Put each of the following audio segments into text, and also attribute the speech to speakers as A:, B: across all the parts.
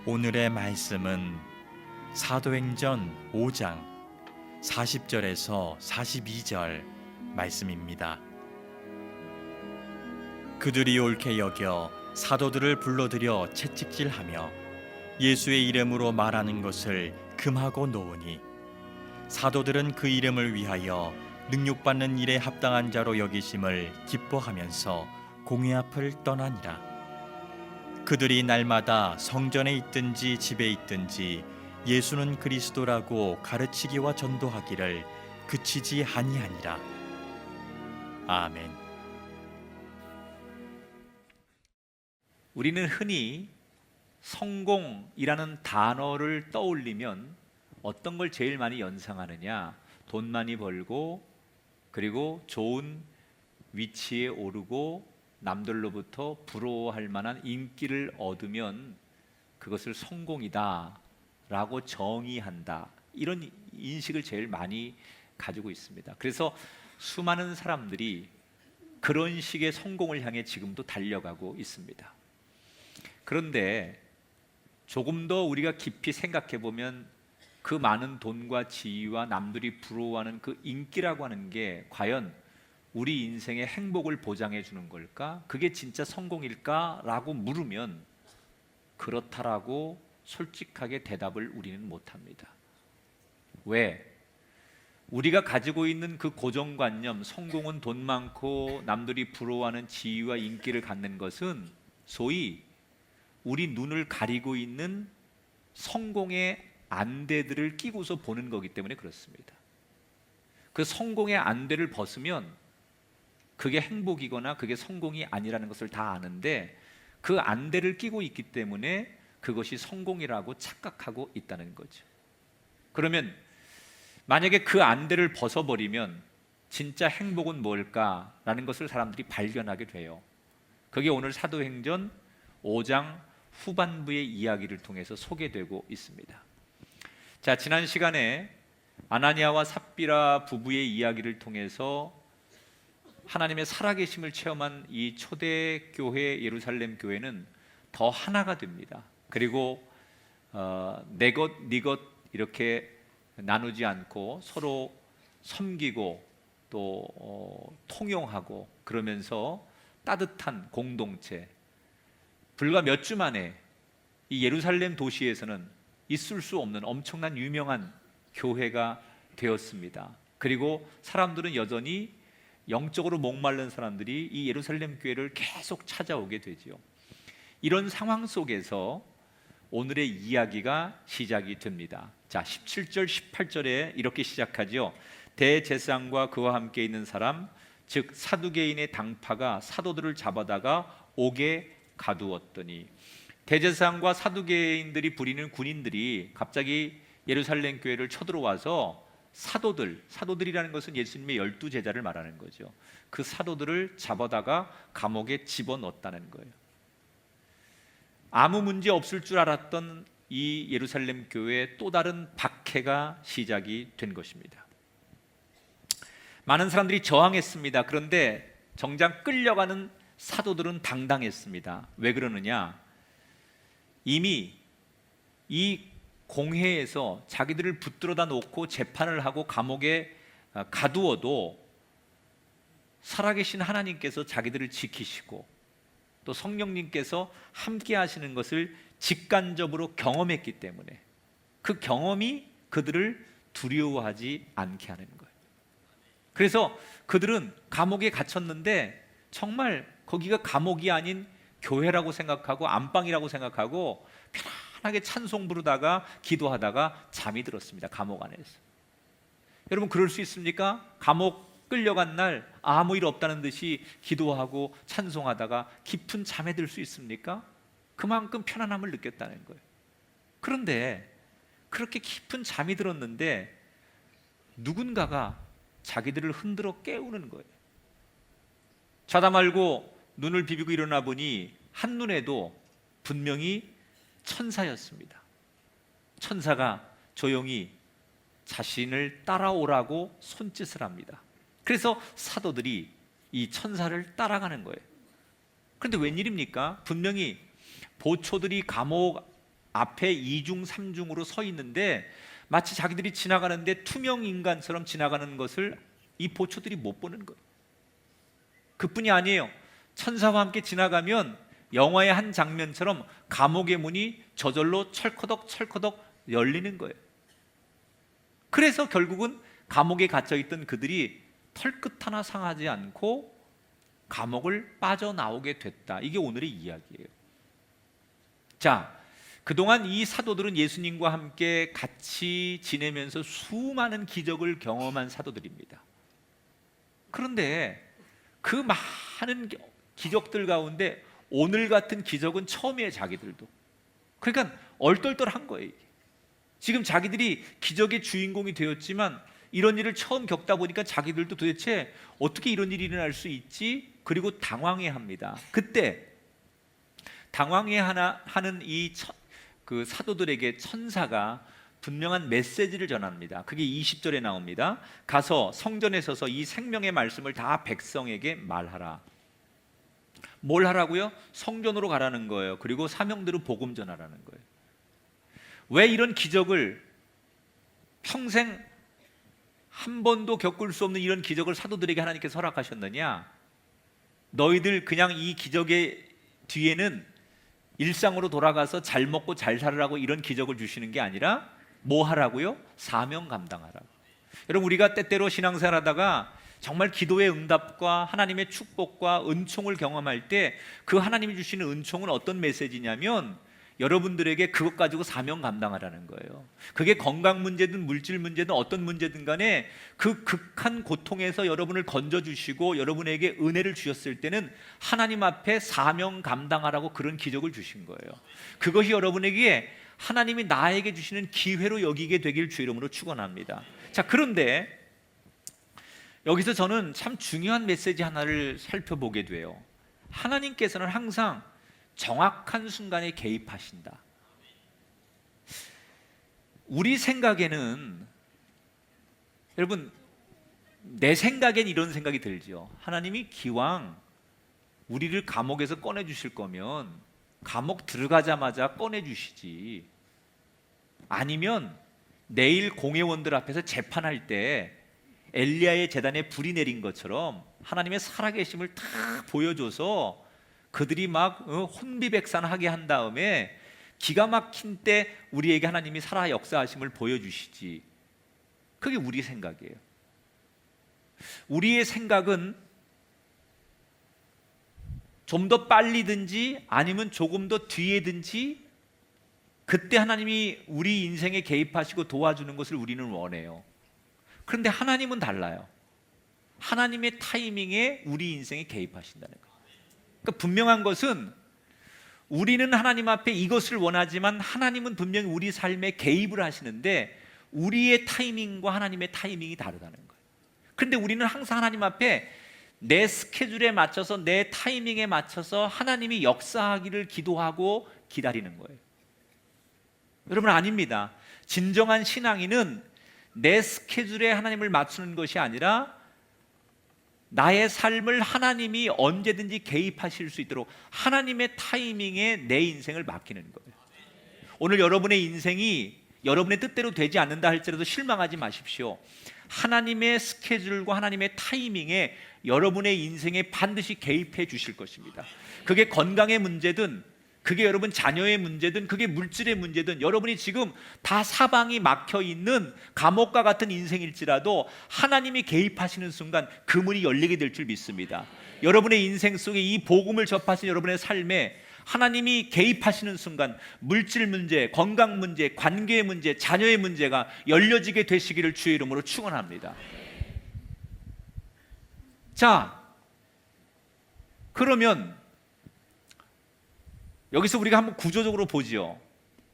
A: 오늘의 말씀은 사도행전 5장 40절에서 42절 말씀입니다. 그들이 옳게 여겨 사도들을 불러들여 채찍질하며 예수의 이름으로 말하는 것을 금하고 놓으니 사도들은 그 이름을 위하여 능욕받는 일에 합당한 자로 여기심을 기뻐하면서 공회 앞을 떠나니라. 그들이 날마다 성전에 있든지 집에 있든지 예수는 그리스도라고 가르치기와 전도하기를 그치지 아니하니라. 아멘.
B: 우리는 흔히 성공이라는 단어를 떠올리면 어떤 걸 제일 많이 연상하느냐? 돈 많이 벌고, 그리고 좋은 위치에 오르고 남들로부터 부러워할 만한 인기를 얻으면 그것을 성공이다 라고 정의한다, 이런 인식을 제일 많이 가지고 있습니다. 그래서 수많은 사람들이 그런 식의 성공을 향해 지금도 달려가고 있습니다. 그런데 조금 더 우리가 깊이 생각해 보면 그 많은 돈과 지위와 남들이 부러워하는 그 인기라고 하는 게 과연 우리 인생의 행복을 보장해 주는 걸까? 그게 진짜 성공일까? 라고 물으면 그렇다라고 솔직하게 대답을 우리는 못합니다. 왜? 우리가 가지고 있는 그 고정관념, 성공은 돈 많고 남들이 부러워하는 지위와 인기를 갖는 것은 소위 우리 눈을 가리고 있는 성공의 안대들을 끼고서 보는 거기 때문에 그렇습니다. 그 성공의 안대를 벗으면 그게 행복이거나 그게 성공이 아니라는 것을 다 아는데 그 안대를 끼고 있기 때문에 그것이 성공이라고 착각하고 있다는 거죠. 그러면 만약에 그 안대를 벗어버리면 진짜 행복은 뭘까라는 것을 사람들이 발견하게 돼요. 그게 오늘 사도행전 5장 후반부의 이야기를 통해서 소개되고 있습니다. 자, 지난 시간에 아나니아와 삽비라 부부의 이야기를 통해서 하나님의 살아계심을 체험한 이 초대교회 예루살렘 교회는 더 하나가 됩니다. 그리고 내 것, 네 것 이렇게 나누지 않고 서로 섬기고 또 통용하고 그러면서 따뜻한 공동체. 불과 몇 주 만에 이 예루살렘 도시에서는 있을 수 없는 엄청난 유명한 교회가 되었습니다. 그리고 사람들은 여전히 영적으로 목마른 사람들이 이 예루살렘 교회를 계속 찾아오게 되죠. 이런 상황 속에서 오늘의 이야기가 시작이 됩니다. 자, 17절 18절에 이렇게 시작하죠. 대제사장과 그와 함께 있는 사람, 즉 사두개인의 당파가 사도들을 잡아다가 옥에 가두었더니, 대제사장과 사두개인들이 부리는 군인들이 갑자기 예루살렘 교회를 쳐들어와서 사도들이라는 것은 예수님의 12제자를 말하는 거죠. 그 사도들을 잡아다가 감옥에 집어넣었다는 거예요. 아무 문제 없을 줄 알았던 이 예루살렘 교회에 또 다른 박해가 시작이 된 것입니다. 많은 사람들이 저항했습니다. 그런데 정작 끌려가는 사도들은 당당했습니다. 왜 그러느냐? 이미 이 공회에서 자기들을 붙들어다 놓고 재판을 하고 감옥에 가두어도 살아계신 하나님께서 자기들을 지키시고 또 성령님께서 함께 하시는 것을 직간접으로 경험했기 때문에 그 경험이 그들을 두려워하지 않게 하는 거예요. 그래서 그들은 감옥에 갇혔는데 정말 거기가 감옥이 아닌 교회라고 생각하고 안방이라고 생각하고 편안하게 찬송 부르다가 기도하다가 잠이 들었습니다. 감옥 안에서. 여러분, 그럴 수 있습니까? 감옥 끌려간 날 아무 일 없다는 듯이 기도하고 찬송하다가 깊은 잠에 들 수 있습니까? 그만큼 편안함을 느꼈다는 거예요. 그런데 그렇게 깊은 잠이 들었는데 누군가가 자기들을 흔들어 깨우는 거예요. 자다 말고 눈을 비비고 일어나 보니 한눈에도 분명히 천사였습니다. 천사가 조용히 자신을 따라오라고 손짓을 합니다. 그래서 사도들이 이 천사를 따라가는 거예요. 그런데 웬일입니까? 분명히 보초들이 감옥 앞에 2중 3중으로 서 있는데 마치 자기들이 지나가는데 투명 인간처럼 지나가는 것을 이 보초들이 못 보는 거예요. 그뿐이 아니에요. 천사와 함께 지나가면 영화의 한 장면처럼 감옥의 문이 저절로 철커덕 철커덕 열리는 거예요. 그래서 결국은 감옥에 갇혀있던 그들이 털끝 하나 상하지 않고 감옥을 빠져나오게 됐다. 이게 오늘의 이야기예요. 자, 그동안 이 사도들은 예수님과 함께 같이 지내면서 수많은 기적을 경험한 사도들입니다. 그런데 그 많은 기적들 가운데 오늘 같은 기적은 처음이에요, 자기들도. 그러니까 얼떨떨한 거예요, 이게. 지금 자기들이 기적의 주인공이 되었지만 이런 일을 처음 겪다 보니까 자기들도 도대체 어떻게 이런 일이 일어날 수 있지? 그리고 당황해합니다. 그때 당황해하는 그 사도들에게 천사가 분명한 메시지를 전합니다. 그게 20절에 나옵니다. 가서 성전에 서서 이 생명의 말씀을 다 백성에게 말하라. 뭘 하라고요? 성전으로 가라는 거예요. 그리고 사명대로 복음 전하라는 거예요. 왜 이런 기적을, 평생 한 번도 겪을 수 없는 이런 기적을 사도들에게 하나님께서 허락하셨느냐? 너희들 그냥 이 기적의 뒤에는 일상으로 돌아가서 잘 먹고 잘 살으라고 이런 기적을 주시는 게 아니라 뭐 하라고요? 사명 감당하라고. 여러분, 우리가 때때로 신앙생활하다가 정말 기도의 응답과 하나님의 축복과 은총을 경험할 때 그 하나님이 주시는 은총은 어떤 메시지냐면 여러분들에게 그것 가지고 사명 감당하라는 거예요. 그게 건강 문제든 물질 문제든 어떤 문제든 간에 그 극한 고통에서 여러분을 건져주시고 여러분에게 은혜를 주셨을 때는 하나님 앞에 사명 감당하라고 그런 기적을 주신 거예요. 그것이 여러분에게 하나님이 나에게 주시는 기회로 여기게 되길 주의 이름으로 축원합니다. 자, 그런데 여기서 저는 참 중요한 메시지 하나를 살펴보게 돼요. 하나님께서는 항상 정확한 순간에 개입하신다. 우리 생각에는, 여러분, 내 생각엔 이런 생각이 들죠. 하나님이 기왕 우리를 감옥에서 꺼내주실 거면 감옥 들어가자마자 꺼내주시지. 아니면 내일 공회원들 앞에서 재판할 때 엘리야의 제단에 불이 내린 것처럼 하나님의 살아계심을 다 보여줘서 그들이 막 혼비백산하게 한 다음에 기가 막힌 때 우리에게 하나님이 살아 역사하심을 보여주시지. 그게 우리 생각이에요. 우리의 생각은 좀 더 빨리든지 아니면 조금 더 뒤에든지 그때 하나님이 우리 인생에 개입하시고 도와주는 것을 우리는 원해요. 그런데 하나님은 달라요. 하나님의 타이밍에 우리 인생에 개입하신다는 거예요. 그러니까 분명한 것은 우리는 하나님 앞에 이것을 원하지만 하나님은 분명히 우리 삶에 개입을 하시는데 우리의 타이밍과 하나님의 타이밍이 다르다는 거예요. 그런데 우리는 항상 하나님 앞에 내 스케줄에 맞춰서 내 타이밍에 맞춰서 하나님이 역사하기를 기도하고 기다리는 거예요. 여러분, 아닙니다. 진정한 신앙인은 내 스케줄에 하나님을 맞추는 것이 아니라 나의 삶을 하나님이 언제든지 개입하실 수 있도록 하나님의 타이밍에 내 인생을 맡기는 거예요. 오늘 여러분의 인생이 여러분의 뜻대로 되지 않는다 할지라도 실망하지 마십시오. 하나님의 스케줄과 하나님의 타이밍에 여러분의 인생에 반드시 개입해 주실 것입니다. 그게 건강의 문제든 그게 여러분 자녀의 문제든 그게 물질의 문제든 여러분이 지금 다 사방이 막혀 있는 감옥과 같은 인생일지라도 하나님이 개입하시는 순간 그 문이 열리게 될 줄 믿습니다. 여러분의 인생 속에 이 복음을 접하신 여러분의 삶에 하나님이 개입하시는 순간 물질 문제, 건강 문제, 관계의 문제, 자녀의 문제가 열려지게 되시기를 주의 이름으로 축원합니다. 자, 그러면 여기서 우리가 한번 구조적으로 보지요.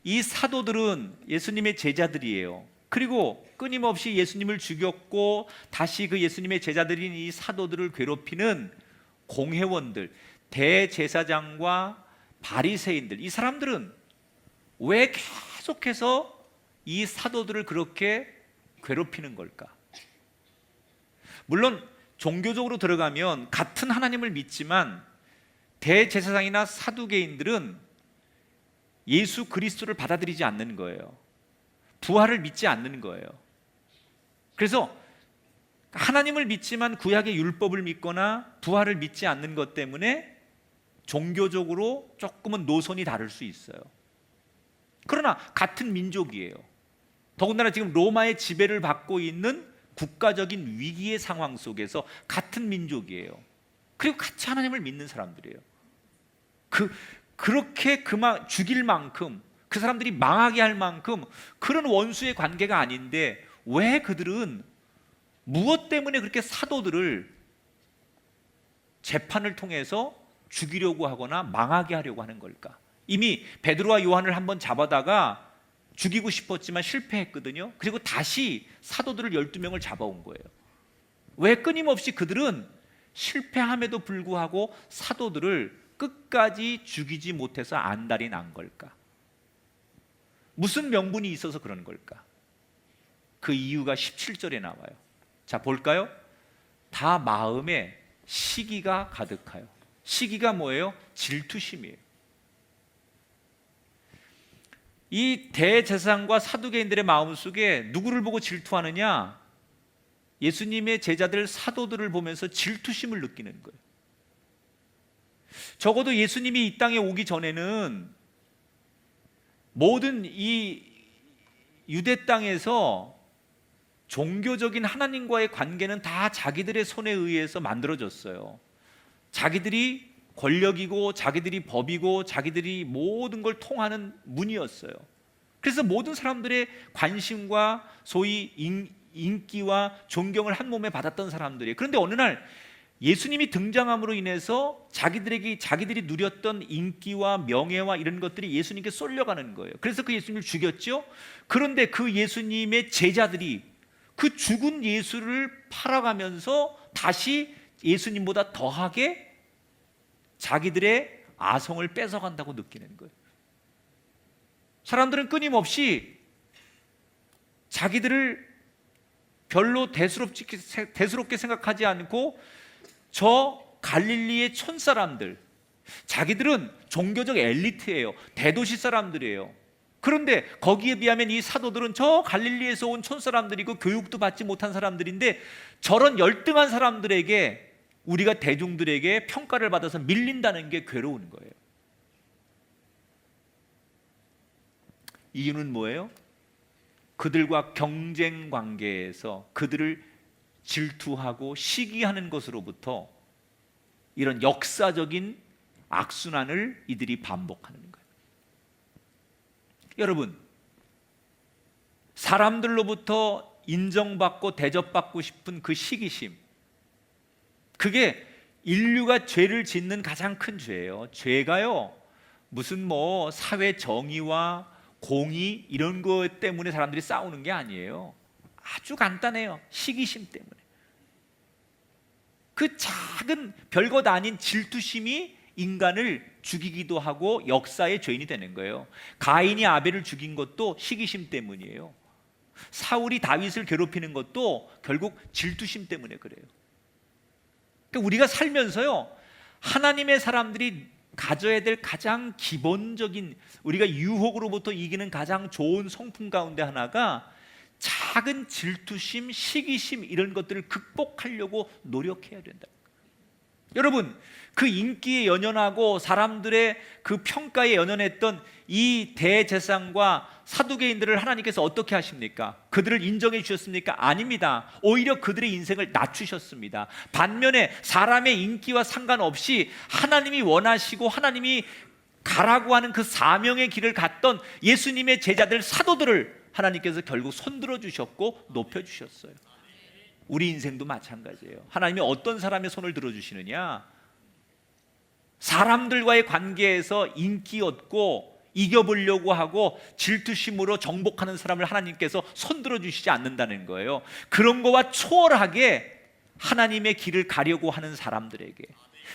B: 이 사도들은 예수님의 제자들이에요. 그리고 끊임없이 예수님을 죽였고 다시 그 예수님의 제자들인 이 사도들을 괴롭히는 공회원들, 대제사장과 바리새인들, 이 사람들은 왜 계속해서 이 사도들을 그렇게 괴롭히는 걸까? 물론 종교적으로 들어가면 같은 하나님을 믿지만 대제사장이나 사두개인들은 예수 그리스도를 받아들이지 않는 거예요. 부활을 믿지 않는 거예요. 그래서 하나님을 믿지만 구약의 율법을 믿거나 부활을 믿지 않는 것 때문에 종교적으로 조금은 노선이 다를 수 있어요. 그러나 같은 민족이에요. 더군다나 지금 로마의 지배를 받고 있는 국가적인 위기의 상황 속에서 같은 민족이에요. 그리고 같이 하나님을 믿는 사람들이에요. 그렇게 죽일 만큼, 그 사람들이 망하게 할 만큼 그런 원수의 관계가 아닌데 왜 그들은 무엇 때문에 그렇게 사도들을 재판을 통해서 죽이려고 하거나 망하게 하려고 하는 걸까? 이미 베드로와 요한을 한번 잡아다가 죽이고 싶었지만 실패했거든요. 그리고 다시 사도들을 12명을 잡아온 거예요. 왜 끊임없이 그들은 실패함에도 불구하고 사도들을 끝까지 죽이지 못해서 안달이 난 걸까? 무슨 명분이 있어서 그런 걸까? 그 이유가 17절에 나와요. 자, 볼까요? 다 마음에 시기가 가득하여. 시기가 뭐예요? 질투심이에요. 이 대제사장과 사두개인들의 마음속에 누구를 보고 질투하느냐? 예수님의 제자들 사도들을 보면서 질투심을 느끼는 거예요. 적어도 예수님이 이 땅에 오기 전에는 모든 이 유대 땅에서 종교적인 하나님과의 관계는 다 자기들의 손에 의해서 만들어졌어요. 자기들이 권력이고 자기들이 법이고 자기들이 모든 걸 통하는 문이었어요. 그래서 모든 사람들의 관심과 소위 인기와 존경을 한 몸에 받았던 사람들이에요. 그런데 어느 날 예수님이 등장함으로 인해서 자기들이 누렸던 인기와 명예와 이런 것들이 예수님께 쏠려가는 거예요. 그래서 그 예수님을 죽였죠. 그런데 그 예수님의 제자들이 그 죽은 예수를 팔아가면서 다시 예수님보다 더하게 자기들의 아성을 뺏어간다고 느끼는 거예요. 사람들은 끊임없이 자기들을 별로 대수롭게 생각하지 않고 저 갈릴리의 촌사람들, 자기들은 종교적 엘리트예요. 대도시 사람들이에요. 그런데 거기에 비하면 이 사도들은 저 갈릴리에서 온 촌사람들이고 교육도 받지 못한 사람들인데 저런 열등한 사람들에게 우리가 대중들에게 평가를 받아서 밀린다는 게 괴로운 거예요. 이유는 뭐예요? 그들과 경쟁 관계에서 그들을 질투하고 시기하는 것으로부터 이런 역사적인 악순환을 이들이 반복하는 거예요. 여러분, 사람들로부터 인정받고 대접받고 싶은 그 시기심, 그게 인류가 죄를 짓는 가장 큰 죄예요. 죄가요, 무슨 사회 정의와 공의 이런 것 때문에 사람들이 싸우는 게 아니에요. 아주 간단해요. 시기심 때문에. 그 작은 별것 아닌 질투심이 인간을 죽이기도 하고 역사의 죄인이 되는 거예요. 가인이 아벨을 죽인 것도 시기심 때문이에요. 사울이 다윗을 괴롭히는 것도 결국 질투심 때문에 그래요. 그러니까 우리가 살면서요, 하나님의 사람들이 가져야 될 가장 기본적인, 우리가 유혹으로부터 이기는 가장 좋은 성품 가운데 하나가 작은 질투심, 시기심 이런 것들을 극복하려고 노력해야 된다. 여러분, 그 인기에 연연하고 사람들의 그 평가에 연연했던 이 대제사장과 사두개인들을 하나님께서 어떻게 하십니까? 그들을 인정해 주셨습니까? 아닙니다. 오히려 그들의 인생을 낮추셨습니다. 반면에 사람의 인기와 상관없이 하나님이 원하시고 하나님이 가라고 하는 그 사명의 길을 갔던 예수님의 제자들 사도들을 하나님께서 결국 손들어 주셨고 높여 주셨어요. 우리 인생도 마찬가지예요. 하나님이 어떤 사람의 손을 들어주시느냐? 사람들과의 관계에서 인기 얻고 이겨보려고 하고 질투심으로 정복하는 사람을 하나님께서 손들어 주시지 않는다는 거예요. 그런 거와 초월하게 하나님의 길을 가려고 하는 사람들에게,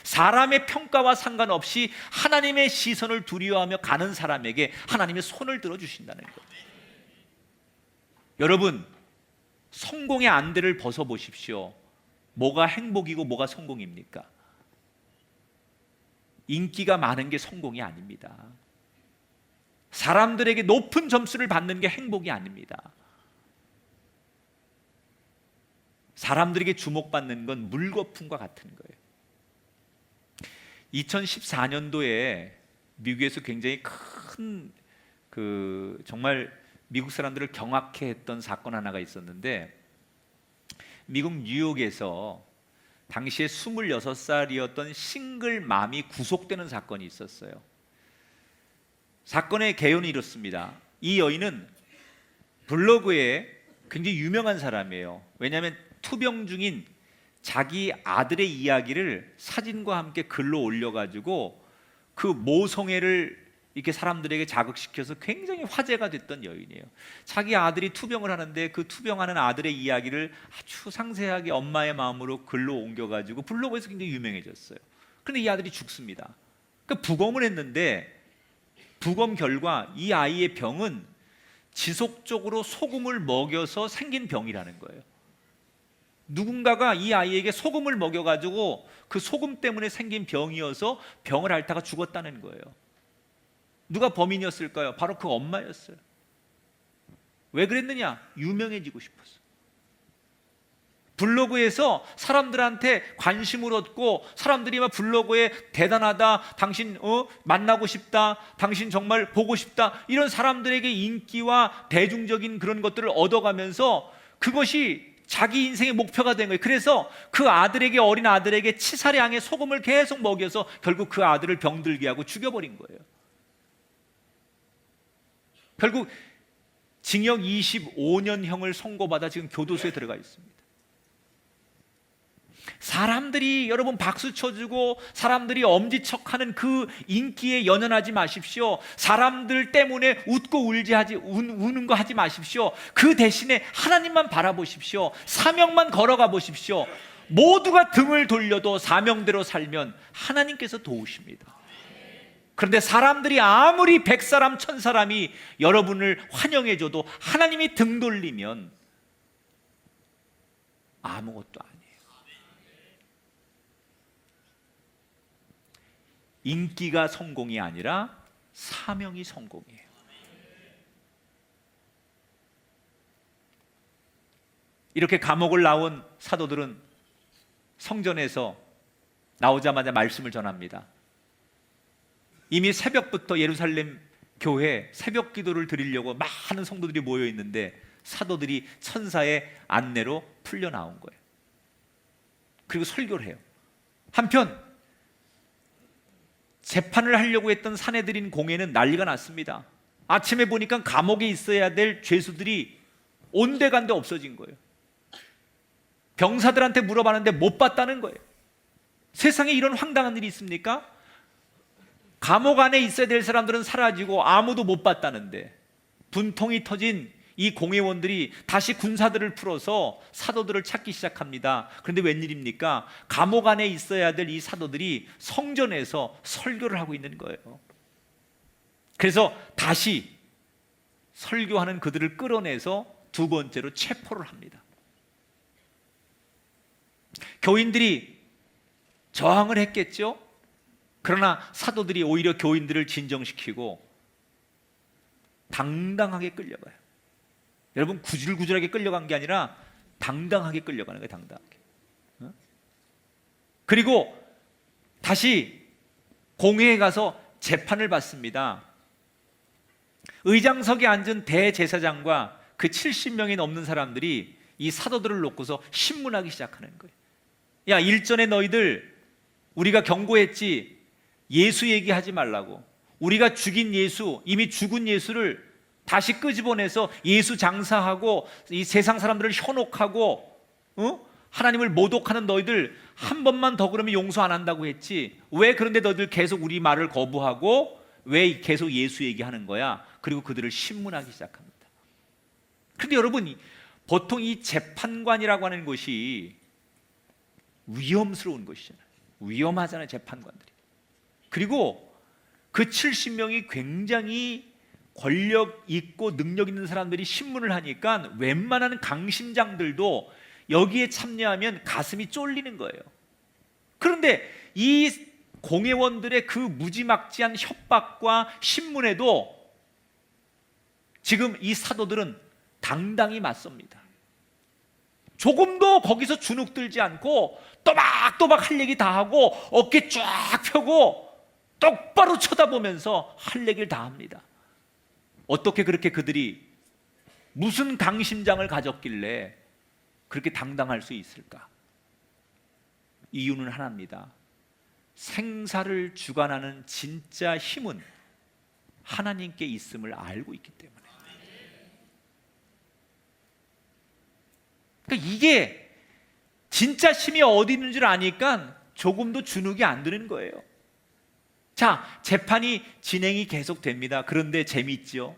B: 사람의 평가와 상관없이 하나님의 시선을 두려워하며 가는 사람에게 하나님의 손을 들어주신다는 거예요. 여러분, 성공의 안대를 벗어보십시오. 뭐가 행복이고 뭐가 성공입니까? 인기가 많은 게 성공이 아닙니다. 사람들에게 높은 점수를 받는 게 행복이 아닙니다. 사람들에게 주목받는 건 물거품과 같은 거예요. 2014년도에 미국에서 굉장히 큰 정말 미국 사람들을 경악해 했던 사건 하나가 있었는데, 미국 뉴욕에서 당시에 26살이었던 싱글맘이 구속되는 사건이 있었어요. 사건의 개요는 이렇습니다. 이 여인은 블로그에 굉장히 유명한 사람이에요. 왜냐하면 투병 중인 자기 아들의 이야기를 사진과 함께 글로 올려가지고 그 모성애를 이렇게 사람들에게 자극시켜서 굉장히 화제가 됐던 여인이에요. 자기 아들이 투병을 하는데 그 투병하는 아들의 이야기를 아주 상세하게 엄마의 마음으로 글로 옮겨가지고 블로그에서 굉장히 유명해졌어요. 그런데 이 아들이 죽습니다. 그러니까 부검을 했는데 부검 결과 이 아이의 병은 지속적으로 소금을 먹여서 생긴 병이라는 거예요. 누군가가 이 아이에게 소금을 먹여가지고 그 소금 때문에 생긴 병이어서 병을 앓다가 죽었다는 거예요. 누가 범인이었을까요? 바로 그 엄마였어요. 왜 그랬느냐? 유명해지고 싶었어요. 블로그에서 사람들한테 관심을 얻고, 사람들이 막 블로그에 대단하다, 당신 만나고 싶다, 당신 정말 보고 싶다, 이런 사람들에게 인기와 대중적인 그런 것들을 얻어가면서 그것이 자기 인생의 목표가 된 거예요. 그래서 그 아들에게, 어린 아들에게 치사량의 소금을 계속 먹여서 결국 그 아들을 병들게 하고 죽여버린 거예요. 결국 징역 25년형을 선고받아 지금 교도소에 들어가 있습니다. 사람들이 여러분 박수 쳐주고 사람들이 엄지척하는 그 인기에 연연하지 마십시오. 사람들 때문에 웃고 우는 거 하지 마십시오. 그 대신에 하나님만 바라보십시오. 사명만 걸어가 보십시오. 모두가 등을 돌려도 사명대로 살면 하나님께서 도우십니다. 그런데 사람들이 아무리 100사람 1000사람이 여러분을 환영해줘도 하나님이 등 돌리면 아무것도 아니에요. 인기가 성공이 아니라 사명이 성공이에요. 이렇게 감옥을 나온 사도들은 성전에서 나오자마자 말씀을 전합니다. 이미 새벽부터 예루살렘 교회 새벽 기도를 드리려고 많은 성도들이 모여 있는데 사도들이 천사의 안내로 풀려 나온 거예요. 그리고 설교를 해요. 한편 재판을 하려고 했던 사내들인 공회는 난리가 났습니다. 아침에 보니까 감옥에 있어야 될 죄수들이 온데간데 없어진 거예요. 병사들한테 물어봤는데 못 봤다는 거예요. 세상에 이런 황당한 일이 있습니까? 감옥 안에 있어야 될 사람들은 사라지고 아무도 못 봤다는데, 분통이 터진 이 공회원들이 다시 군사들을 풀어서 사도들을 찾기 시작합니다. 그런데 웬일입니까? 감옥 안에 있어야 될 이 사도들이 성전에서 설교를 하고 있는 거예요. 그래서 다시 설교하는 그들을 끌어내서 두 번째로 체포를 합니다. 교인들이 저항을 했겠죠? 그러나 사도들이 오히려 교인들을 진정시키고 당당하게 끌려가요. 여러분, 구질구질하게 끌려간 게 아니라 당당하게 끌려가는 거예요. 당당하게. 그리고 다시 공회에 가서 재판을 받습니다. 의장석에 앉은 대제사장과 그 70명이 넘는 사람들이 이 사도들을 놓고서 신문하기 시작하는 거예요. 야, 일전에 너희들 우리가 경고했지, 예수 얘기하지 말라고. 우리가 죽인 예수, 이미 죽은 예수를 다시 끄집어내서 예수 장사하고 이 세상 사람들을 현혹하고 하나님을 모독하는 너희들 한 번만 더 그러면 용서 안 한다고 했지. 왜 그런데 너희들 계속 우리 말을 거부하고 왜 계속 예수 얘기하는 거야? 그리고 그들을 신문하기 시작합니다. 그런데 여러분, 보통 이 재판관이라고 하는 것이 위험스러운 것이잖아요. 위험하잖아요, 재판관들이. 그리고 그 70명이 굉장히 권력 있고 능력 있는 사람들이 신문을 하니까 웬만한 강심장들도 여기에 참여하면 가슴이 쫄리는 거예요. 그런데 이 공회원들의 그 무지막지한 협박과 신문에도 지금 이 사도들은 당당히 맞섭니다. 조금도 거기서 주눅 들지 않고 또박또박 할 얘기 다 하고 어깨 쫙 펴고 똑바로 쳐다보면서 할 얘기를 다 합니다. 어떻게 그렇게 그들이 무슨 강심장을 가졌길래 그렇게 당당할 수 있을까? 이유는 하나입니다. 생사를 주관하는 진짜 힘은 하나님께 있음을 알고 있기 때문에. 그러니까 이게 진짜 힘이 어디 있는 줄 아니까 조금도 주눅이 안 드는 거예요. 자, 재판이 진행이 계속됩니다. 그런데 재미있죠.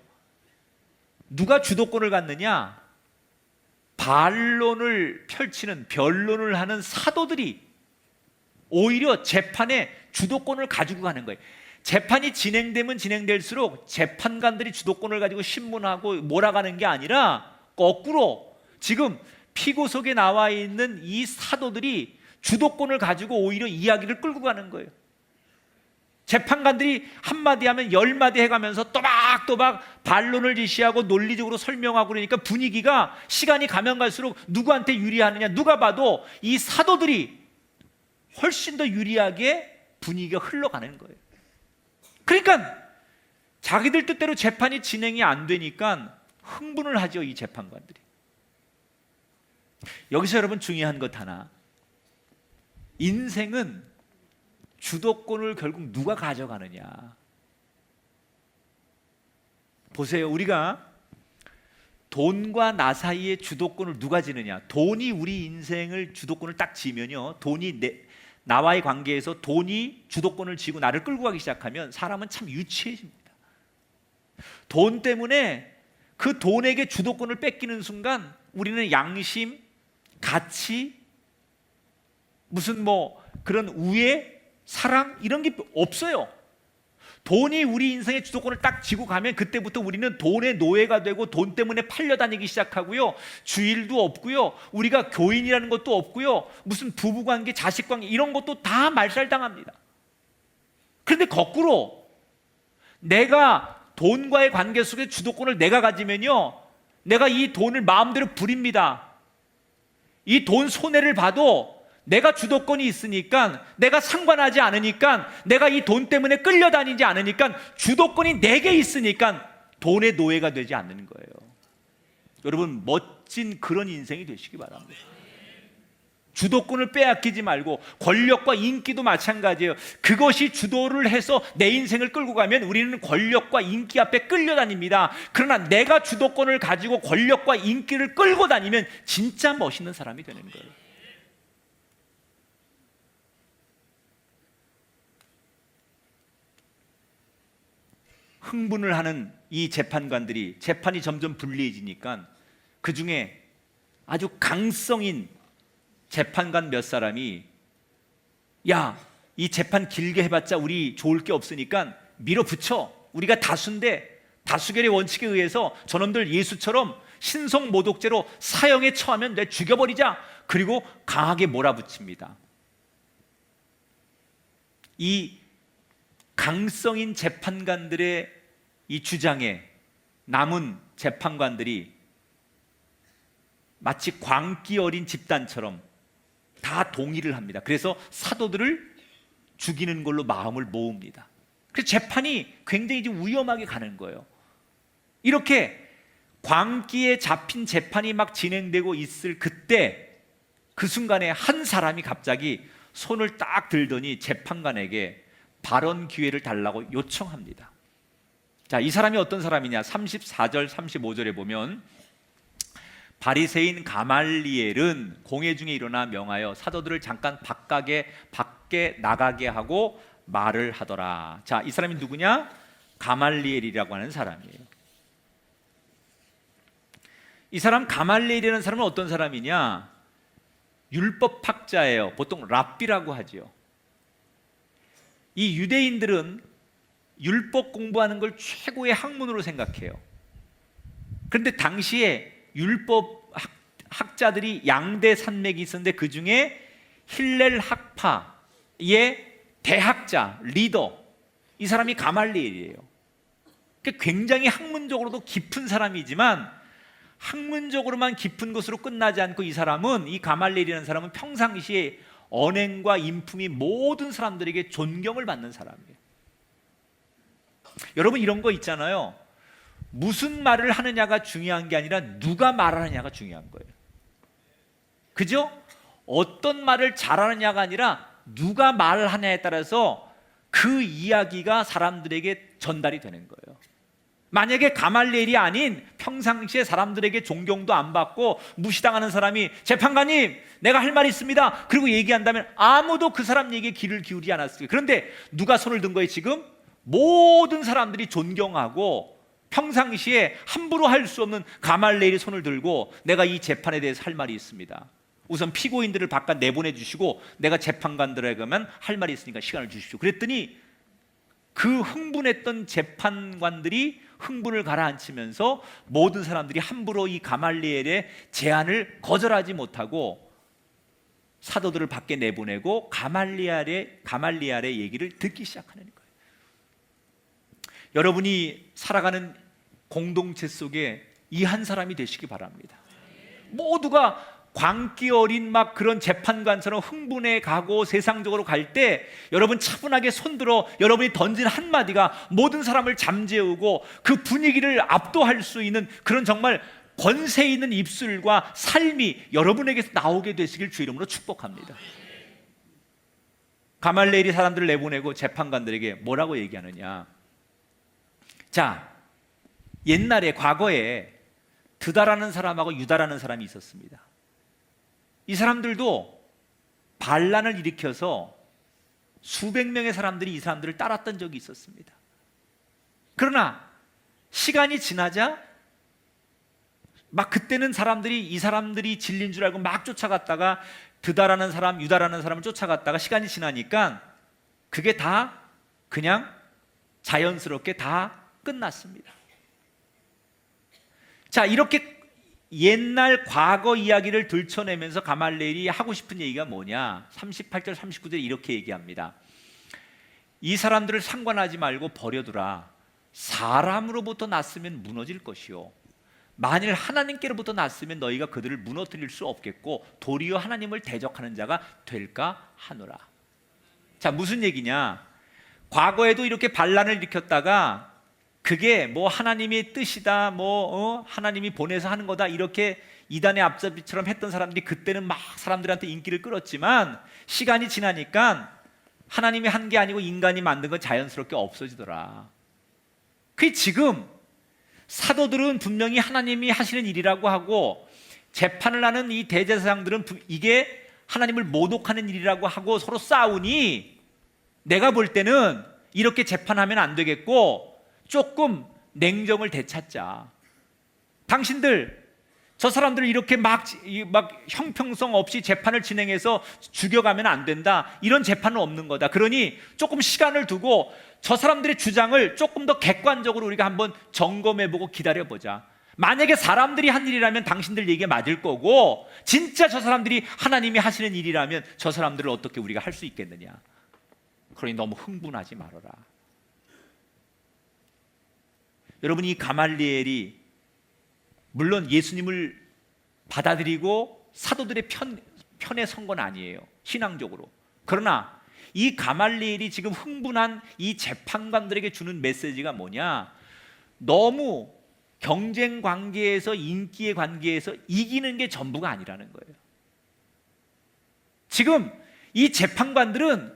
B: 누가 주도권을 갖느냐? 반론을 펼치는, 변론을 하는 사도들이 오히려 재판에 주도권을 가지고 가는 거예요. 재판이 진행되면 진행될수록 재판관들이 주도권을 가지고 신문하고 몰아가는 게 아니라 거꾸로 지금 피고석에 나와 있는 이 사도들이 주도권을 가지고 오히려 이야기를 끌고 가는 거예요. 재판관들이 한마디 하면 10마디 해가면서 또박또박 반론을 제시하고 논리적으로 설명하고 그러니까 분위기가 시간이 가면 갈수록 누구한테 유리하느냐, 누가 봐도 이 사도들이 훨씬 더 유리하게 분위기가 흘러가는 거예요. 그러니까 자기들 뜻대로 재판이 진행이 안 되니까 흥분을 하죠, 이 재판관들이. 여기서 여러분 중요한 것 하나, 인생은 주도권을 결국 누가 가져가느냐. 보세요, 우리가 돈과 나 사이에 주도권을 누가 지느냐. 돈이 우리 인생을 주도권을 딱 지면요, 돈이 나와의 관계에서 돈이 주도권을 쥐고 나를 끌고 가기 시작하면 사람은 참 유치해집니다. 돈 때문에 그 돈에게 주도권을 뺏기는 순간 우리는 양심, 가치, 무슨 그런 우애, 사랑 이런 게 없어요. 돈이 우리 인생의 주도권을 딱 쥐고 가면 그때부터 우리는 돈의 노예가 되고 돈 때문에 팔려다니기 시작하고요, 주일도 없고요, 우리가 교인이라는 것도 없고요, 무슨 부부관계, 자식관계 이런 것도 다 말살당합니다. 그런데 거꾸로 내가 돈과의 관계 속에 주도권을 내가 가지면요, 내가 이 돈을 마음대로 부립니다. 이 돈 손해를 봐도 내가 주도권이 있으니까, 내가 상관하지 않으니까, 내가 이 돈 때문에 끌려다니지 않으니까, 주도권이 내게 있으니까 돈의 노예가 되지 않는 거예요. 여러분, 멋진 그런 인생이 되시기 바랍니다. 주도권을 빼앗기지 말고, 권력과 인기도 마찬가지예요. 그것이 주도를 해서 내 인생을 끌고 가면 우리는 권력과 인기 앞에 끌려다닙니다. 그러나 내가 주도권을 가지고 권력과 인기를 끌고 다니면 진짜 멋있는 사람이 되는 거예요. 흥분을 하는 이 재판관들이, 재판이 점점 불리해지니까 그 중에 아주 강성인 재판관 몇 사람이, 야, 이 재판 길게 해봤자 우리 좋을 게 없으니까 밀어붙여. 우리가 다수인데 다수결의 원칙에 의해서 저놈들 예수처럼 신성모독죄로 사형에 처하면 내 죽여버리자. 그리고 강하게 몰아붙입니다. 이 강성인 재판관들의 이 주장에 남은 재판관들이 마치 광기 어린 집단처럼 다 동의를 합니다. 그래서 사도들을 죽이는 걸로 마음을 모읍니다. 그래서 재판이 굉장히 위험하게 가는 거예요. 이렇게 광기에 잡힌 재판이 막 진행되고 있을 그때, 그 순간에 한 사람이 갑자기 손을 딱 들더니 재판관에게 발언 기회를 달라고 요청합니다. 자, 이 사람이 어떤 사람이냐? 34절 35절에 보면, 바리새인 가말리엘은 공회 중에 일어나 명하여 사도들을 잠깐 밖에 나가게 하고 말을 하더라. 자, 이 사람이 누구냐? 가말리엘이라고 하는 사람이에요. 이 사람 가말리엘이라는 사람은 어떤 사람이냐? 율법학자예요. 보통 랍비라고 하죠. 이 유대인들은 율법 공부하는 걸 최고의 학문으로 생각해요. 그런데 당시에 율법 학자들이 양대 산맥이 있었는데 그 중에 힐렐 학파의 대학자, 리더, 이 사람이 가말리엘이에요. 굉장히 학문적으로도 깊은 사람이지만 학문적으로만 깊은 것으로 끝나지 않고 이 사람은, 이 가말리엘이라는 사람은 평상시에 언행과 인품이 모든 사람들에게 존경을 받는 사람이에요. 여러분, 이런 거 있잖아요. 무슨 말을 하느냐가 중요한 게 아니라 누가 말하느냐가 중요한 거예요. 그죠? 어떤 말을 잘하느냐가 아니라 누가 말을 하느냐에 따라서 그 이야기가 사람들에게 전달이 되는 거예요. 만약에 가말리엘이 아닌 평상시에 사람들에게 존경도 안 받고 무시당하는 사람이 재판관님 내가 할 말이 있습니다 그리고 얘기한다면 아무도 그 사람 얘기에 귀를 기울이지 않았을 거예요. 그런데 누가 손을 든 거예요? 지금 모든 사람들이 존경하고 평상시에 함부로 할 수 없는 가말리엘이 손을 들고 내가 이 재판에 대해서 할 말이 있습니다. 우선 피고인들을 바깥 내보내 주시고 내가 재판관들에게만 할 말이 있으니까 시간을 주십시오. 그랬더니 그 흥분했던 재판관들이 흥분을 가라앉히면서 모든 사람들이 함부로 이 가말리엘의 제안을 거절하지 못하고 사도들을 밖에 내보내고 가말리엘의 얘기를 듣기 시작하는 거예요. 여러분이 살아가는 공동체 속에 이 한 사람이 되시기 바랍니다. 모두가 광기 어린 막 그런 재판관처럼 흥분해 가고 세상적으로 갈 때 여러분 차분하게 손들어 여러분이 던진 한마디가 모든 사람을 잠재우고 그 분위기를 압도할 수 있는 그런 정말 권세 있는 입술과 삶이 여러분에게서 나오게 되시길 주 이름으로 축복합니다. 가말리엘이 사람들을 내보내고 재판관들에게 뭐라고 얘기하느냐. 자, 옛날에 과거에 드다라는 사람하고 유다라는 사람이 있었습니다. 이 사람들도 반란을 일으켜서 수백 명의 사람들이 이 사람들을 따랐던 적이 있었습니다. 그러나 시간이 지나자 막 그때는 이 사람들이 진리인 줄 알고 막 쫓아갔다가 드다라는 사람, 유다라는 사람을 쫓아갔다가 시간이 지나니까 그게 다 그냥 자연스럽게 다 끝났습니다. 자, 이렇게 옛날 과거 이야기를 들춰내면서 가말리엘이 하고 싶은 얘기가 뭐냐? 38절 39절에 이렇게 얘기합니다. 이 사람들을 상관하지 말고 버려두라. 사람으로부터 났으면 무너질 것이요 만일 하나님께로부터 났으면 너희가 그들을 무너뜨릴 수 없겠고 도리어 하나님을 대적하는 자가 될까 하노라. 자, 무슨 얘기냐? 과거에도 이렇게 반란을 일으켰다가 그게 뭐 하나님의 뜻이다, 하나님이 보내서 하는 거다 이렇게 이단의 앞잡이처럼 했던 사람들이 그때는 막 사람들한테 인기를 끌었지만 시간이 지나니까 하나님이 한 게 아니고 인간이 만든 건 자연스럽게 없어지더라. 그게 지금 사도들은 분명히 하나님이 하시는 일이라고 하고 재판을 하는 이 대제사장들은 이게 하나님을 모독하는 일이라고 하고 서로 싸우니 내가 볼 때는 이렇게 재판하면 안 되겠고 조금 냉정을 되찾자. 당신들 저 사람들을 이렇게 막 형평성 없이 재판을 진행해서 죽여가면 안 된다. 이런 재판은 없는 거다. 그러니 조금 시간을 두고 저 사람들의 주장을 조금 더 객관적으로 우리가 한번 점검해보고 기다려보자. 만약에 사람들이 한 일이라면 당신들 얘기가 맞을 거고 진짜 저 사람들이 하나님이 하시는 일이라면 저 사람들을 어떻게 우리가 할 수 있겠느냐. 그러니 너무 흥분하지 말아라. 여러분, 이 가말리엘이 물론 예수님을 받아들이고 사도들의 편에 선 건 아니에요, 신앙적으로. 그러나 이 가말리엘이 지금 흥분한 이 재판관들에게 주는 메시지가 뭐냐? 너무 경쟁 관계에서 인기의 관계에서 이기는 게 전부가 아니라는 거예요. 지금 이 재판관들은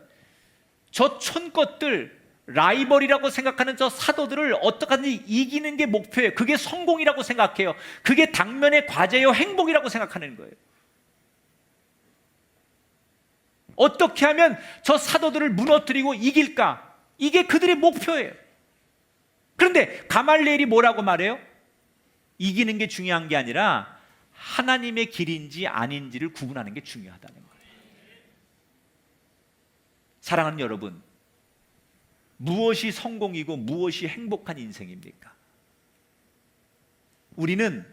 B: 저 촌것들 라이벌이라고 생각하는 저 사도들을 어떻게든지 이기는 게 목표예요. 그게 성공이라고 생각해요. 그게 당면의 과제요, 행복이라고 생각하는 거예요. 어떻게 하면 저 사도들을 무너뜨리고 이길까? 이게 그들의 목표예요. 그런데 가말리엘이 뭐라고 말해요? 이기는 게 중요한 게 아니라 하나님의 길인지 아닌지를 구분하는 게 중요하다는 거예요. 사랑하는 여러분, 무엇이 성공이고 무엇이 행복한 인생입니까? 우리는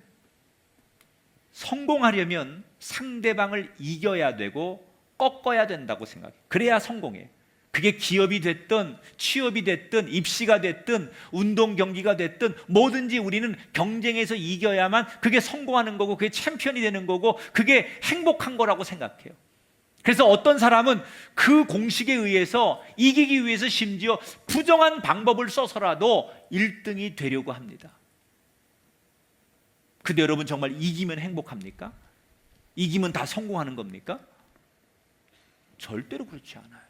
B: 성공하려면 상대방을 이겨야 되고 꺾어야 된다고 생각해요. 그래야 성공해요. 그게 기업이 됐든 취업이 됐든 입시가 됐든 운동 경기가 됐든 뭐든지 우리는 경쟁에서 이겨야만 그게 성공하는 거고 그게 챔피언이 되는 거고 그게 행복한 거라고 생각해요. 그래서 어떤 사람은 그 공식에 의해서 이기기 위해서 심지어 부정한 방법을 써서라도 1등이 되려고 합니다. 근데 여러분 정말 이기면 행복합니까? 이기면 다 성공하는 겁니까? 절대로 그렇지 않아요.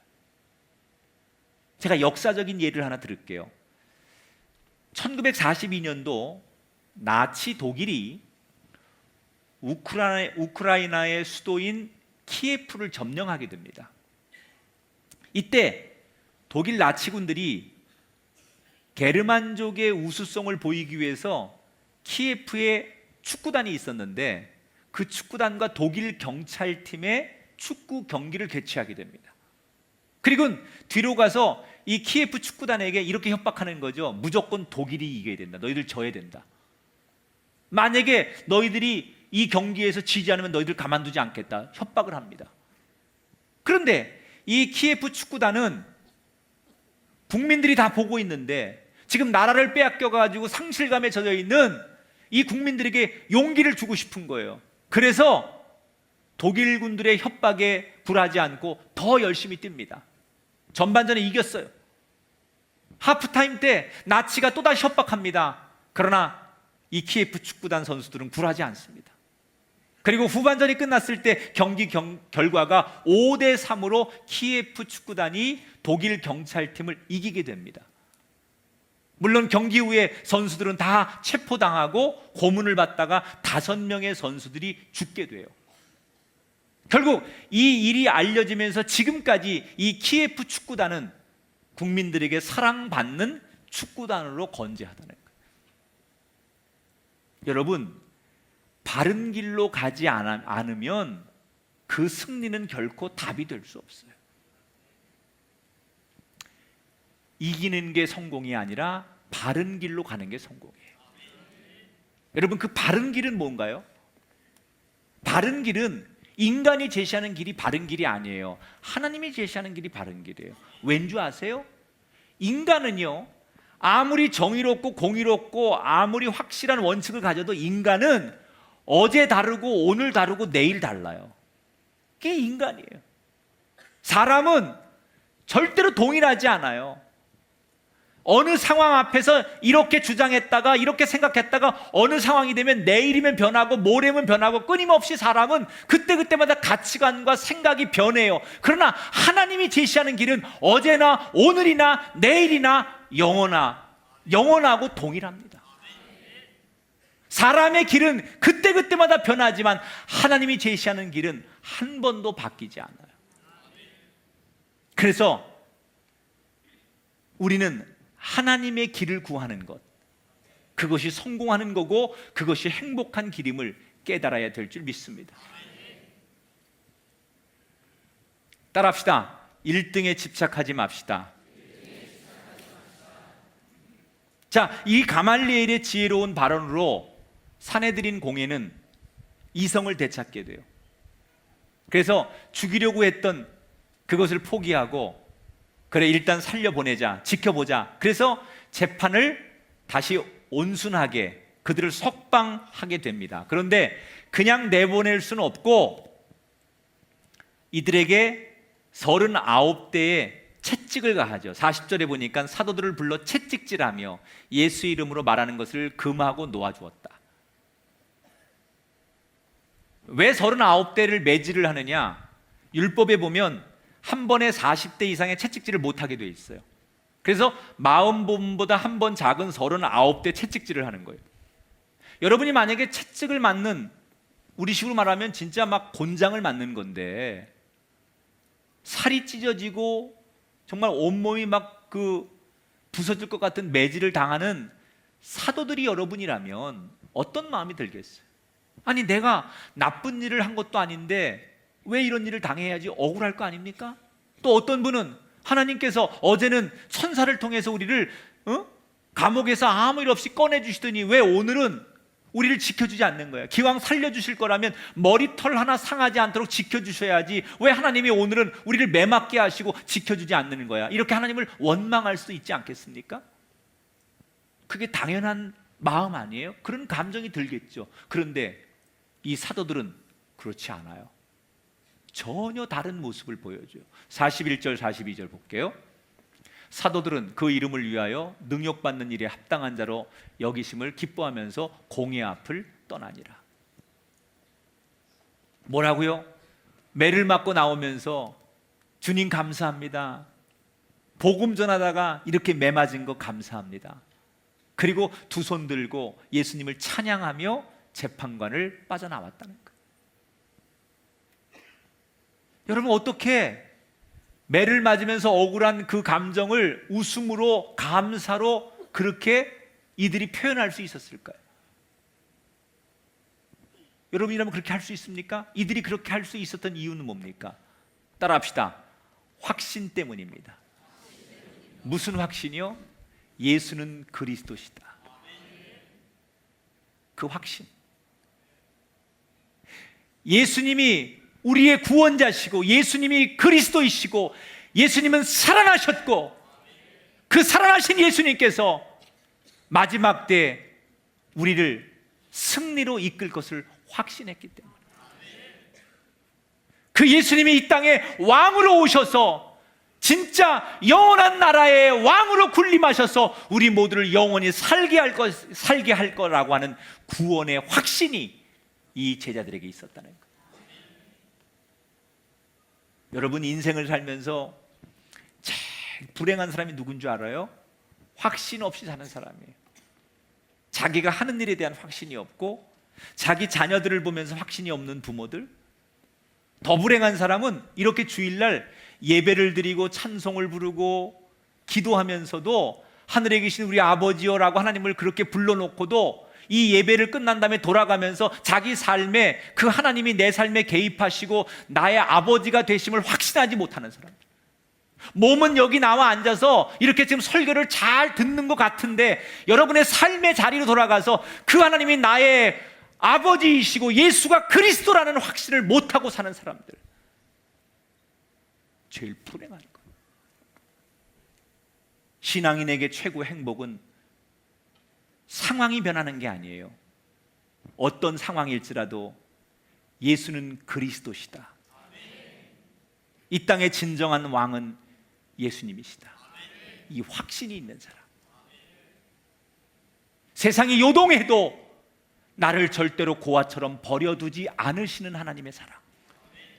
B: 제가 역사적인 예를 하나 들을게요. 1942년도 나치 독일이 우크라이나의 수도인 키예프를 점령하게 됩니다. 이때 독일 나치군들이 게르만족의 우수성을 보이기 위해서 키예프에 축구단이 있었는데 그 축구단과 독일 경찰팀의 축구 경기를 개최하게 됩니다. 그리고 뒤로 가서 이 키예프 축구단에게 이렇게 협박하는 거죠. 무조건 독일이 이겨야 된다. 너희들 져야 된다. 만약에 너희들이 이 경기에서 지지 않으면 너희들 가만두지 않겠다. 협박을 합니다. 그런데 이 키예프 축구단은 국민들이 다 보고 있는데 지금 나라를 빼앗겨가지고 상실감에 젖어 있는 이 국민들에게 용기를 주고 싶은 거예요. 그래서 독일 군들의 협박에 굴하지 않고 더 열심히 뜁니다. 전반전에 이겼어요. 하프타임 때 나치가 또다시 협박합니다. 그러나 이 키예프 축구단 선수들은 굴하지 않습니다. 그리고 후반전이 끝났을 때 경기 결과가 5대3으로 키예프 축구단이 독일 경찰팀을 이기게 됩니다. 물론 경기 후에 선수들은 다 체포당하고 고문을 받다가 5명의 선수들이 죽게 돼요. 결국 이 일이 알려지면서 지금까지 이 키예프 축구단은 국민들에게 사랑받는 축구단으로 건재하다는 거예요. 여러분, 바른 길로 가지 않으면 그 승리는 결코 답이 될 수 없어요. 이기는 게 성공이 아니라 바른 길로 가는 게 성공이에요. 여러분, 그 바른 길은 뭔가요? 바른 길은 인간이 제시하는 길이 바른 길이 아니에요. 하나님이 제시하는 길이 바른 길이에요. 왠 줄 아세요? 인간은요, 아무리 정의롭고 공의롭고 아무리 확실한 원칙을 가져도 인간은 어제 다르고 오늘 다르고 내일 달라요. 그게 인간이에요. 사람은 절대로 동일하지 않아요. 어느 상황 앞에서 이렇게 주장했다가 이렇게 생각했다가 어느 상황이 되면 내일이면 변하고 모레면 변하고 끊임없이 사람은 그때그때마다 가치관과 생각이 변해요. 그러나 하나님이 제시하는 길은 어제나 오늘이나 내일이나 영원하고 동일합니다. 사람의 길은 그때그때마다 변하지만 하나님이 제시하는 길은 한 번도 바뀌지 않아요. 그래서 우리는 하나님의 길을 구하는 것, 그것이 성공하는 거고 그것이 행복한 길임을 깨달아야 될 줄 믿습니다. 따라합시다. 1등에 집착하지 맙시다. 자, 이 가말리엘의 지혜로운 발언으로 사내들인 공예는 이성을 되찾게 돼요. 그래서 죽이려고 했던 그것을 포기하고 그래, 일단 살려보내자, 지켜보자. 그래서 재판을 다시 온순하게 그들을 석방하게 됩니다. 그런데 그냥 내보낼 수는 없고 이들에게 39대의 채찍을 가하죠. 40절에 보니까 사도들을 불러 채찍질하며 예수 이름으로 말하는 것을 금하고 놓아주었다. 왜 39대를 매질을 하느냐? 율법에 보면 한 번에 40대 이상의 채찍질을 못하게 돼 있어요. 그래서 마음보다 한 번 작은 39대 채찍질을 하는 거예요. 여러분이 만약에 채찍을 맞는, 우리식으로 말하면 진짜 막 곤장을 맞는 건데 살이 찢어지고 정말 온몸이 막 부서질 것 같은 매질을 당하는 사도들이 여러분이라면 어떤 마음이 들겠어요? 아니, 내가 나쁜 일을 한 것도 아닌데 왜 이런 일을 당해야지 억울할 거 아닙니까? 또 어떤 분은 하나님께서 어제는 천사를 통해서 우리를 감옥에서 아무 일 없이 꺼내주시더니 왜 오늘은 우리를 지켜주지 않는 거야? 기왕 살려주실 거라면 머리털 하나 상하지 않도록 지켜주셔야지 왜 하나님이 오늘은 우리를 매맞게 하시고 지켜주지 않는 거야? 이렇게 하나님을 원망할 수 있지 않겠습니까? 그게 당연한 마음 아니에요? 그런 감정이 들겠죠. 그런데 이 사도들은 그렇지 않아요. 전혀 다른 모습을 보여줘요. 41절 42절 볼게요. 사도들은 그 이름을 위하여 능욕받는 일에 합당한 자로 여기심을 기뻐하면서 공의 앞을 떠나니라. 뭐라고요? 매를 맞고 나오면서 주님 감사합니다. 복음 전하다가 이렇게 매 맞은 거 감사합니다. 그리고 두 손 들고 예수님을 찬양하며 재판관을 빠져나왔다는 거예요. 여러분, 어떻게 매를 맞으면서 억울한 그 감정을 웃음으로, 감사로 그렇게 이들이 표현할 수 있었을까요? 여러분이라면 그렇게 할 수 있습니까? 이들이 그렇게 할 수 있었던 이유는 뭡니까? 따라합시다. 확신 때문입니다. 무슨 확신이요? 예수는 그리스도시다. 그 확신. 예수님이 우리의 구원자시고 예수님이 그리스도이시고 예수님은 살아나셨고 그 살아나신 예수님께서 마지막 때 우리를 승리로 이끌 것을 확신했기 때문에 그 예수님이 이 땅에 왕으로 오셔서 진짜 영원한 나라의 왕으로 군림하셔서 우리 모두를 영원히 살게 할 거라고 하는 구원의 확신이 이 제자들에게 있었다는 거예요. 여러분, 인생을 살면서 제일 불행한 사람이 누군 줄 알아요? 확신 없이 사는 사람이에요. 자기가 하는 일에 대한 확신이 없고 자기 자녀들을 보면서 확신이 없는 부모들. 더 불행한 사람은 이렇게 주일날 예배를 드리고 찬송을 부르고 기도하면서도 하늘에 계신 우리 아버지여라고 하나님을 그렇게 불러놓고도 이 예배를 끝난 다음에 돌아가면서 자기 삶에 그 하나님이 내 삶에 개입하시고 나의 아버지가 되심을 확신하지 못하는 사람들. 몸은 여기 나와 앉아서 이렇게 지금 설교를 잘 듣는 것 같은데 여러분의 삶의 자리로 돌아가서 그 하나님이 나의 아버지이시고 예수가 그리스도라는 확신을 못하고 사는 사람들, 제일 불행한 거예요. 신앙인에게 최고 행복은 상황이 변하는 게 아니에요. 어떤 상황일지라도 예수는 그리스도시다. 이 땅의 진정한 왕은 예수님이시다. 이 확신이 있는 사람. 세상이 요동해도 나를 절대로 고아처럼 버려두지 않으시는 하나님의 사랑.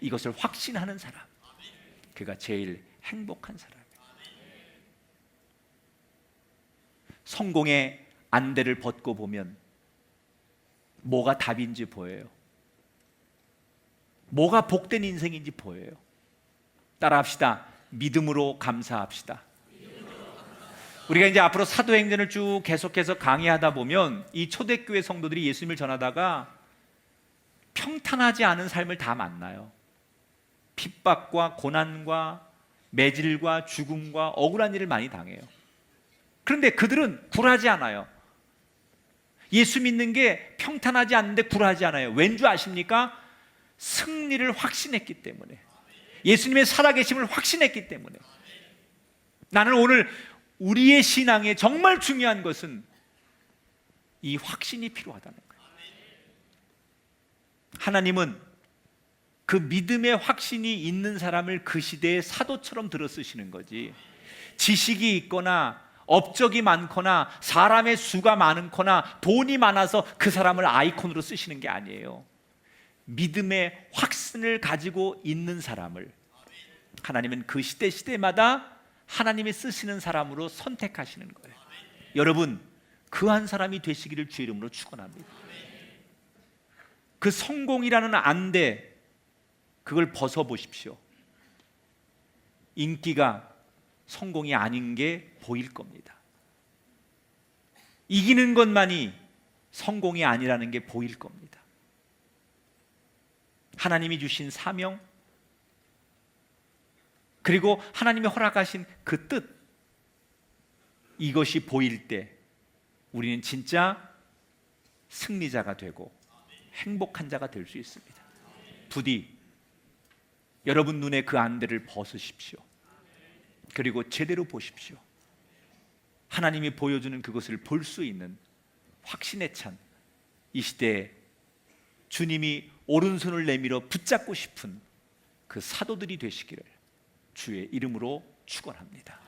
B: 이것을 확신하는 사람. 그가 제일 행복한 사람이에요. 성공의 안대를 벗고 보면 뭐가 답인지 보여요. 뭐가 복된 인생인지 보여요. 따라합시다. 믿음으로 감사합시다. 우리가 이제 앞으로 사도행전을 쭉 계속해서 강의하다 보면 이 초대교회 성도들이 예수님을 전하다가 평탄하지 않은 삶을 다 만나요. 핍박과 고난과 매질과 죽음과 억울한 일을 많이 당해요. 그런데 그들은 굴하지 않아요. 예수 믿는 게 평탄하지 않은데 굴하지 않아요. 왠지 아십니까? 승리를 확신했기 때문에, 예수님의 살아계심을 확신했기 때문에. 나는 오늘 우리의 신앙에 정말 중요한 것은 이 확신이 필요하다는 거예요. 하나님은 그 믿음의 확신이 있는 사람을 그 시대의 사도처럼 들어 쓰시는 거지, 지식이 있거나 업적이 많거나 사람의 수가 많거나 돈이 많아서 그 사람을 아이콘으로 쓰시는 게 아니에요. 믿음의 확신을 가지고 있는 사람을 하나님은 그 시대마다 하나님이 쓰시는 사람으로 선택하시는 거예요. 여러분, 그 한 사람이 되시기를 주의 이름으로 축원합니다. 그 성공이라는 안대, 그걸 벗어보십시오. 인기가 성공이 아닌 게 보일 겁니다. 이기는 것만이 성공이 아니라는 게 보일 겁니다. 하나님이 주신 사명, 그리고 하나님이 허락하신 그 뜻, 이것이 보일 때 우리는 진짜 승리자가 되고 행복한 자가 될 수 있습니다. 부디 여러분 눈에 그 안대를 벗으십시오. 그리고 제대로 보십시오. 하나님이 보여주는 그것을 볼 수 있는 확신에 찬 이 시대에 주님이 오른손을 내밀어 붙잡고 싶은 그 사도들이 되시기를 주의 이름으로 축원합니다.